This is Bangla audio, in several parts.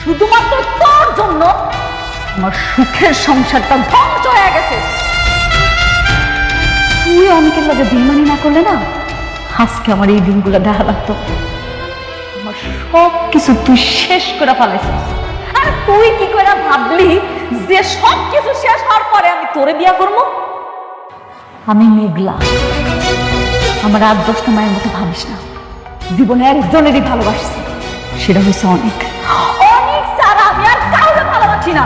শুধুমাত্র তোর জন্য আমার সুখের সংসারটা ধ্বংস হয়ে গেছে। তুই অনেকের লগে বেইমানি না করলে না আজকে আমার এই দিনগুলো দেখা লাগতো। আমার সব কিছু তুই শেষ করে ফেলাইছিস। আর তুই কি করে ভাবলি যে সব কিছু শেষ হওয়ার পরে আমি তোরে বিয়া করবো? আমি মেঘলা, আমার 8-10টা মায়ের মতো ভাবিস না। জীবনে একজনেরই ভালোবাসছি, সেটা হয়েছে অনেক। অনেক ছাড়া আমি আর কাউকে ভালোবাসি না।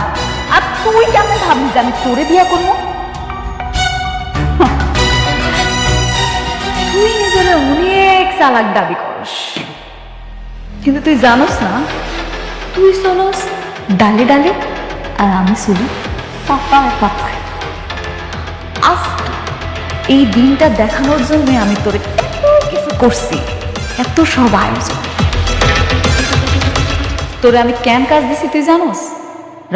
আর তুই কেমন ভাবলি যে আমি তোরে বিয়া করবো? তুই নিজের অনেক চালাক দাবি করস, কিন্তু তুই জানোস না তুই চলস ডালে ডালে আর আমি চলি পাতায় পাতায়। আজ এই দিনটা দেখানোর জন্য আমি তোরে এত কিছু করছি, এত সব আয়োজন। তোরে আমি কেন কাজ দিছি তুই জানোস?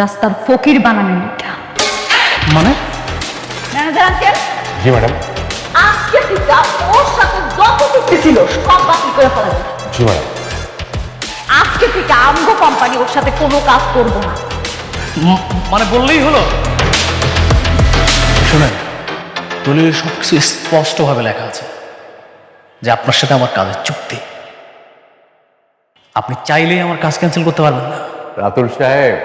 রাস্তার ফকির বানানোর মিথ্যা। মানে? ম্যানেজার আঙ্কেল, জি ম্যাডাম। আজকে থেকে ওর সাথে যত চুক্তি ছিল সব বাতিল করে ফেলা যায়। জি ম্যাডাম। আজকে থেকে আমগো কোম্পানি ওর সাথে কোনো কাজ করবো না। মানে বললেই হলো? শুনেন, দলিলের সবকিছু স্পষ্টভাবে লেখা আছে যে আপনার সাথে আমার কাজের চুক্তি। আপনি চাইলেই আমার কাজ ক্যান্সেল করতে পারবেন না। রাতুল সাহেব,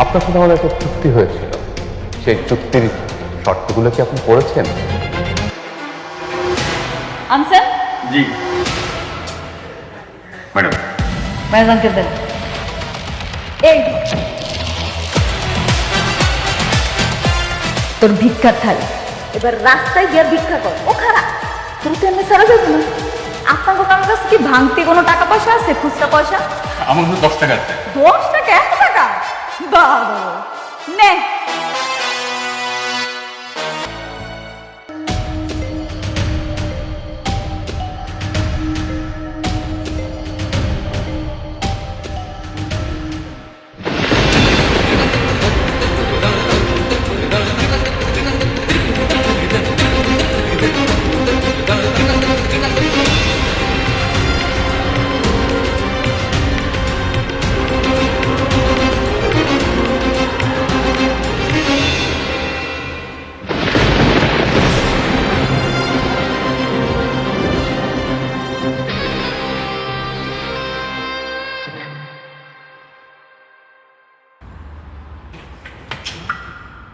আপনার সাথে আমাদের একটা চুক্তি হয়েছিল, সেই চুক্তির শর্তগুলো কি আপনি পড়েছেন? আনসার জি ম্যাডাম। ম্যানেজার আঙ্কেল দেন। এই তোর ভিক্ষার থালি, এবার রাস্তায় গিয়ে ভিক্ষা কর। ও খারাপ, তোর তো এমনি ছাড়া যাবে না। আপনার কারোর কাছে কি ভাঙতি কোনো টাকা পয়সা আছে? খুচরা পয়সা? আমার 10 টাকা আছে। 10 টাকা? এত টাকা? বাবা নে।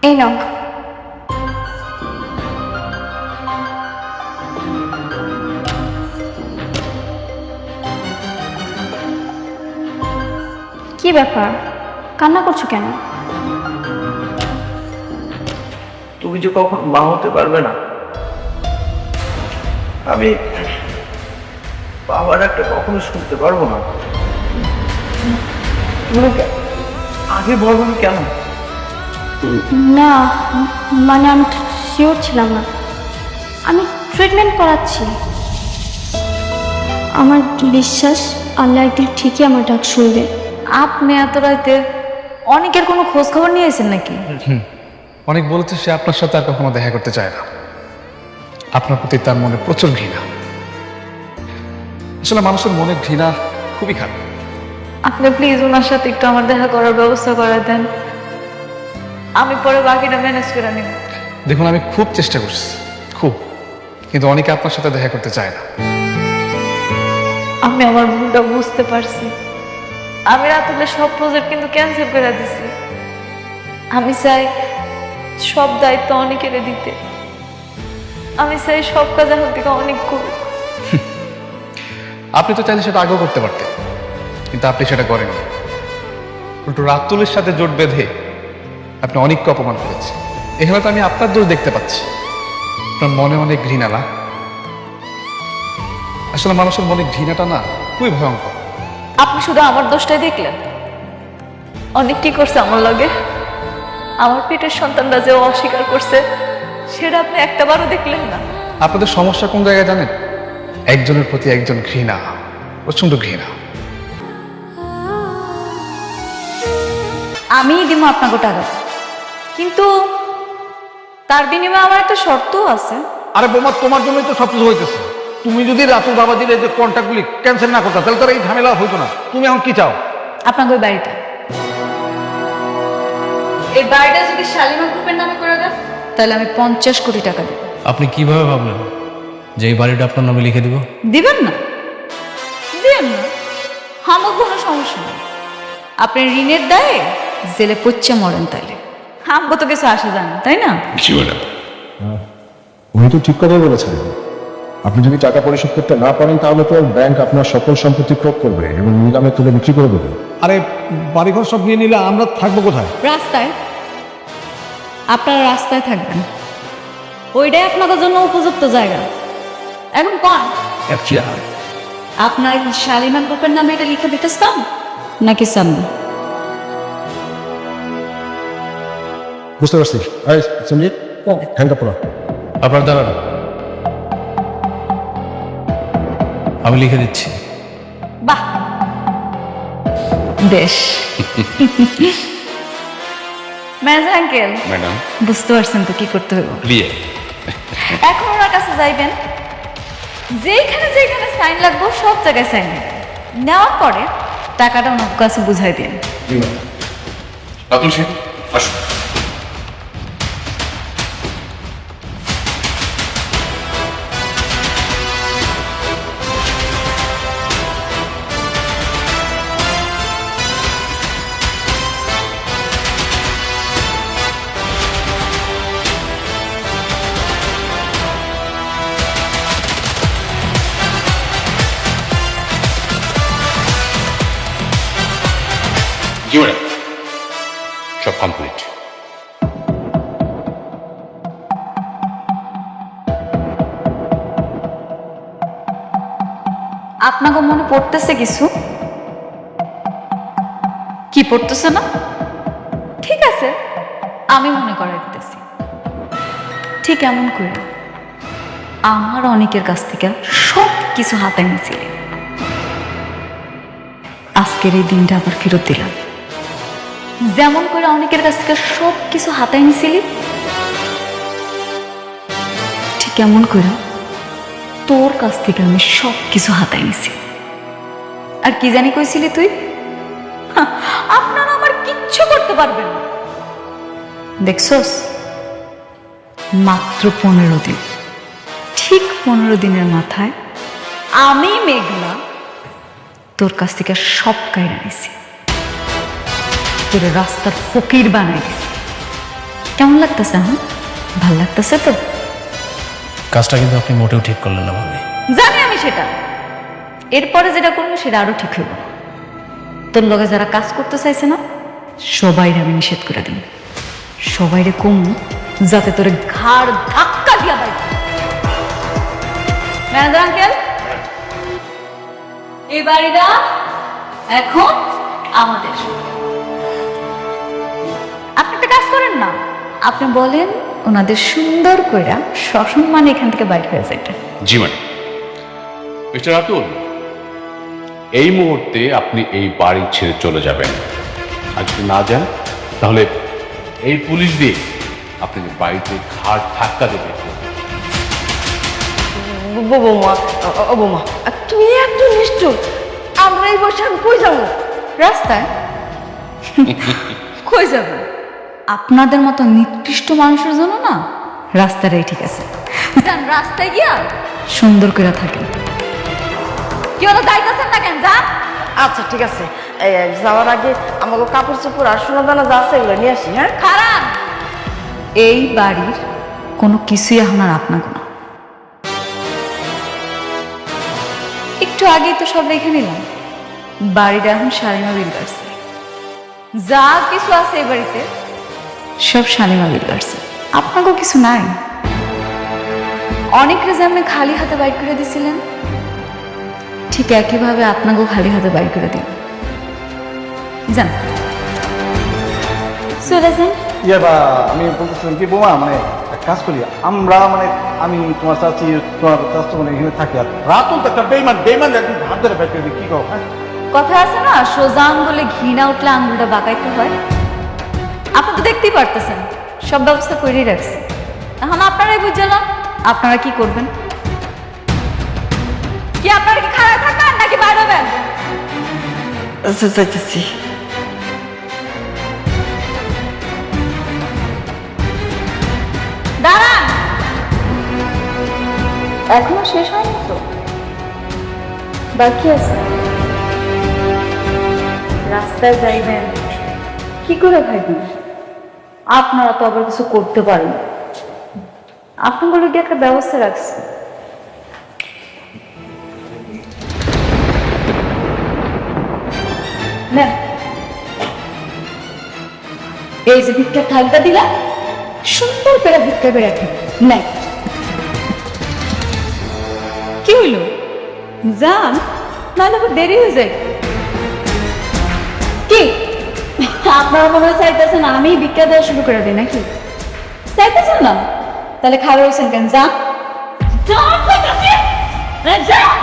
এই নাও। কি ব্যাপার, কান্না করছো কেন? তুমি যে কখন মা হতে পারবে না, আমি বাবার একটা কখনো শুনতে পারবো না। তুমি আগে বলবো না কেন? না মানে আমি শিওর ছিলাম না। আমি ট্রিটমেন্ট করাচ্ছি। আমার বিশ্বাস আল্লাহ একদিন ঠিকই আমার ডাক শুনবে। আপনি এত রাইতে অনেকের কোনো খোঁজ খবর নিয়েছেন নাকি? অনেক বলেছে সে আপনার সাথে আর কখনো দেখা করতে চায় না। আপনার প্রতি তার মনে প্রচুর ঘৃণা। আসলে মানুষের মনে ঘৃণা খুবই খারাপ। আপনি প্লিজ ওনার সাথে একটু আমার দেখা করার ব্যবস্থা করে দেন, আমি পরে বাকিটা ম্যানেজ করে নিব। দেখুন, আমি খুব চেষ্টা করছি, খুব, কিন্তু অনেকে আপনার সাথে দেখা করতে চায় না। আমি আমার ভুলটা বুঝতে পারছি। আমি রাতুলের সব প্রজেক্ট কিন্তু ক্যান্সেল করে দিছি। আমি চাই সব দায়িত্ব অনেকের দিতে। আমি চাই সব কাজ এখন থেকে অনেক করুক। আপনি তো চাইলে সেটা আগেও করতে পারতেন, কিন্তু আপনি সেটা করেননি। উল্টো রাতুলের সাথে জোট বেঁধে আপনি অনেককে অপমান করেছেন। এখানে তো আমি আপনার দোষ দেখতে পাচ্ছি। আপনার মনে অনেক ঘৃণা না? আসলে মানুষের মনে ঘৃণাটা না খুবই ভয়ঙ্কর। আপনি শুধু আমার দোষটাই দেখলেন। অনেক কি করছে আমার লগে। আমার পেটের সন্তানরা যে অস্বীকার করছে সেটা আপনি একটাবারও দেখলেন না। আপনাদের সমস্যা কোন জায়গায় জানেন? একজনের প্রতি একজন ঘৃণা, প্রচন্ড ঘৃণা। আমিই দিব আপনাকে টাকা, কিন্তু তার বিনিময়ে আমার একটা শর্তও আছে। আরে বোমা, তোমার জন্যই তো সবকিছু হইতেছে। তুমি যদি রাতুল বাবাজির এই যে কন্ট্যাক্টগুলি ক্যান্সেল না করতা তাহলে তো আর এই ঝামেলা হইতো না। তুমি এখন কি চাও? আপনাকে ওই বাড়িটা, এই বাড়িটা যদি শালিমা গ্রুপের নামে করে দেন তাহলে আমি 50 কোটি টাকা দেব। আপনি কিভাবে ভাবলেন যে এই বাড়িটা আপনার নামে লিখে দিব? দিবেন না? দিবেন না, আমার কোনো সমস্যা নেই। আপনি ঋণের দায়ে জেলে পচ্ছে মরেন, তাইলে আমগো তো কিছু আসে যান, তাই না? উনি তো ঠিক কথাই বলেছেন। আপনি যদি টাকা পরিশোধ করতে না পারেন তাহলে তো ব্যাংক আপনার সকল সম্পত্তি ক্রয় করবে এবং নিলামে তুলে বিক্রি করে দেবে। আরে বাড়িঘর সব নিয়ে নিলে আমরা থাকবো কোথায়? রাস্তায়। আপনারা রাস্তায় থাকবেন, ওইটাই আপনাদের জন্য উপযুক্ত জায়গা। এখন কোন আপনার শালিমা গ্রুপের নামে এটা লিখে দিতে চান নাকি চান না? বুঝতে পারছি। সঞ্জিত, হ্যান্ডটা পড়া। আপনার দাঁড়ান, আমি লিখে দিচ্ছি। বাহ, বেশ। ম্যানেজার আঙ্কেল, ম্যাডাম বুঝতে পারছেন তো কি করতে হবে? ক্লিয়ার। এখন ওনার কাছে যাইবেন, যেখানে যেখানে সাইন লাগবে সব জায়গায় সাইন নেওয়ার পরে টাকাটা ওনার কাছে বুঝাই দিন। রাতুল শেখ আসুন। জি ম্যাডাম, সব কমপ্লিট। আপনাকে মনে পড়তেছে কিছু? কি পড়তেছে না? ঠিক আছে, আমি মনে করাই দিতেছি। ঠিক এমন করে আমার অনেকের কাছ থেকে সব কিছু হাতে নিয়েছিলে, আজকের এই দিনটা আবার ফেরত দিলাম। যেমন করে অনেকের কাছ থেকে সব কিছু হাতায় নিছিলি, ঠিক এমন করে তোর কাছ থেকে আমি সব কিছু হাতায় নিছি। আর কি জানি কইছিলি তুই? আপনারা আমার কিচ্ছু করতে পারবেন না। দেখছস, মাত্র 15 দিন, ঠিক 15 দিনের মাথায় আমি মেঘলা তোর কাছ থেকে সব কাইরা নিছি, তোর রাস্তার ফকির বানাই দিছি। কেমন লাগতেছে? হ্যাঁ, ভাল লাগতেছে তো? কাজটা কিন্তু আপনি মোটেও ঠিক করলেন না ভাবি। জানি আমি সেটা, এরপরে যেটা করবো সেটা আরো ঠিক হইব। তোর লগে যারা কাজ করতে চাইছে না, সবাইরে আমি নিষেধ করে দিন। সবাইরে কম, যাতে তোরে ঘাড় ধাক্কা দিয়া বাইক। ম্যানেজার আঙ্কেল, এই বাড়িটা এখন আমাদের। আপনি একটা কাজ করেন না, আপনি বলেন ওনাদের সুন্দর কইরা সসম্মানে এখান থেকে বাইর হয়ে যাইতে। জি ম্যাডাম। মিস্টার রাতুল, এই মুহূর্তে আপনি এই বাড়ি ছেড়ে চলে যাবেন। আর যদি না যান তাহলে এই পুলিশ দিয়ে আপনি বাড়িতে ঘাট ধাক্কা দেবে। বৌমা, ও বৌমা, তুমি এত নিষ্ঠুর। আমরা এই বসে আমি কই যাবো? রাস্তায়? কই যাবেন? আপনাদের মতো নিকৃষ্ট মানুষের জন্য না রাস্তাটাই ঠিক আছে। যান, রাস্তায় গিয়া সুন্দর করে থাকেন। কি হলো, যাইতেছেন না কেন? যান। আচ্ছা ঠিক আছে, যাওয়ার আগে আমাকে কাপড় চোপড় আর সোনা দানা যা আছে এগুলো নিয়ে আসি। হ্যাঁ, খারাপ, এই বাড়ির কোনো কিছুই এখন আর আপনাকে না। একটু আগেই তো সব রেখে নিলাম। বাড়িটা এখন শালিমা বিল্ডার্স, যা কিছু আছে এই বাড়িতে সব শালিমা বিল্ডার্স। আপনাকেও কিছু নাই। অনেকরে যে আপনি খালি হাতে বাইর করে দিছিলেন, ঠিক একইভাবে আপনাকেও খালি হাতে বাইর করে দিন। যান, চলে যান। ইয়ে বা আমি বলতেছিলাম কি বোমা, মানে এক কাজ করি আমরা, মানে আমি তোমার চাচি তোমার চাচি মানে এখানে থাকি। আর রাতুল তো একটা বেইমান, বেইমান একদম হাত ধরে বাইর করে দিই, কি কও? হ্যাঁ, কথা আছে না, সোজা আঙ্গুলে ঘৃণা উঠলে আঙ্গুলটা বাঁকাইতে হয়। আপনি তো দেখতেই পারতেছেন সব ব্যবস্থা করেই রাখছি। এখন আপনারাই বুঝলেন আপনারা কি করবেন। কি আপনারা কি খারাপ থাকবেন নাকি বাইরে হবেন? আচ্ছা যাইতেছি। দাঁড়ান, এখনো শেষ হয়নি তো, বাকি আছে। রাস্তায় যাইবেন কি করে ভাইবেন? আপনারা তো আবার কিছু করতে পারেন। আপনাগুলো কি একটা ব্যবস্থা রাখছে। নেন, এই যে ভিক্ষা থাকটা দিলা, সুন্দর করে ভিক্ষা করে রাখেন। নাই কি হইল? যান, নাহলে আবার দেরি হয়ে যায়। কি আপনারা মনে হয় চাইতেছেন আমি ভিক্ষা দেওয়া শুরু করে দিই নাকি? চাইতেছেন না? তাহলে খারাপ হয়েছেন কেন? যান, যান কইতাছি। যান।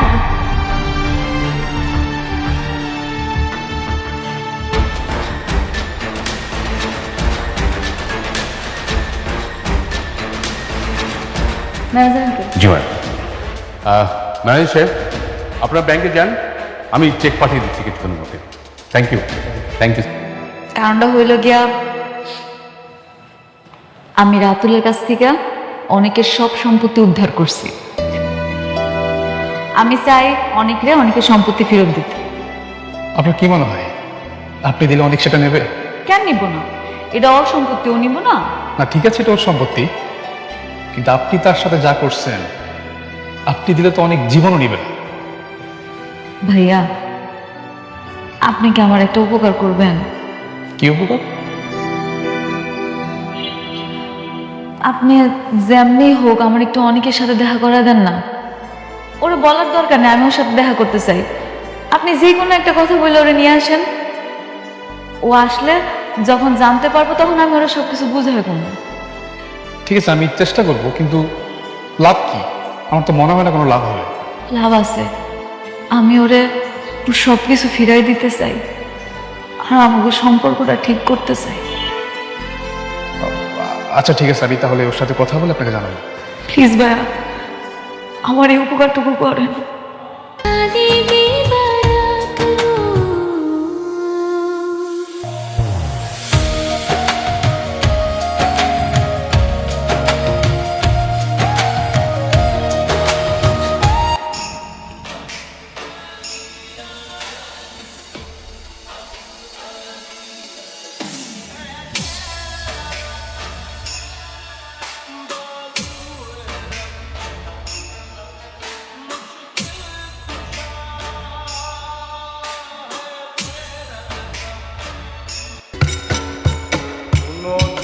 জি ম্যাডাম। ম্যানেজার সাহেব, আপনার ব্যাংকে যান, আমি চেক পাঠিয়ে দিচ্ছি কিছুক্ষণের মধ্যে। Thank you, thank you. কারণটা হইল গিয়া, আমি রাতুলের কাছ থেকে অনেকের সব সম্পত্তি উদ্ধার করছি। আমি চাই অনেকের সম্পত্তি ফেরত দিতে। আপনার কি মনে হয় আপনি দিলে অনেক সেটা নেবে? কেন নিব না? এটা ওর সম্পত্তি, ও নিব না? না ঠিক আছে, এটা ওর সম্পত্তি, কিন্তু আপনি তার সাথে যা করছেন, আপনি দিলে তো অনেক জীবনও নিবে না। ভাইয়া, আপনি কি আমার একটা উপকার করবেন? কি উপকার? আপনি যেমনি হোক আমার একটু অনেকের সাথে দেখা করা দেন না। ওরা বলার দরকার নেই আমি ওর সাথে দেখা করতে চাই। আপনি যে কোনো একটা কথা বলে ওরে নিয়ে আসেন। ও আসলে যখন জানতে পারবো তখন আমি ওরা সবকিছু বুঝাই করবো। ঠিক আছে, আমি চেষ্টা করব, কিন্তু লাভ কি? আমার তো মনে হয় না কোনো লাভ হবে। লাভ আছে, আমি ওরে সব কিছু ফিরাই দিতে চাই আর আমাকে সম্পর্কটা ঠিক করতে চাই। আচ্ছা ঠিক আছে, আমি তাহলে ওর সাথে কথা বলে আপনাকে জানাবো। প্লিজ ভাইয়া, আমার এই উপকারটুকু করেন।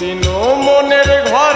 দিনও মনের ঘর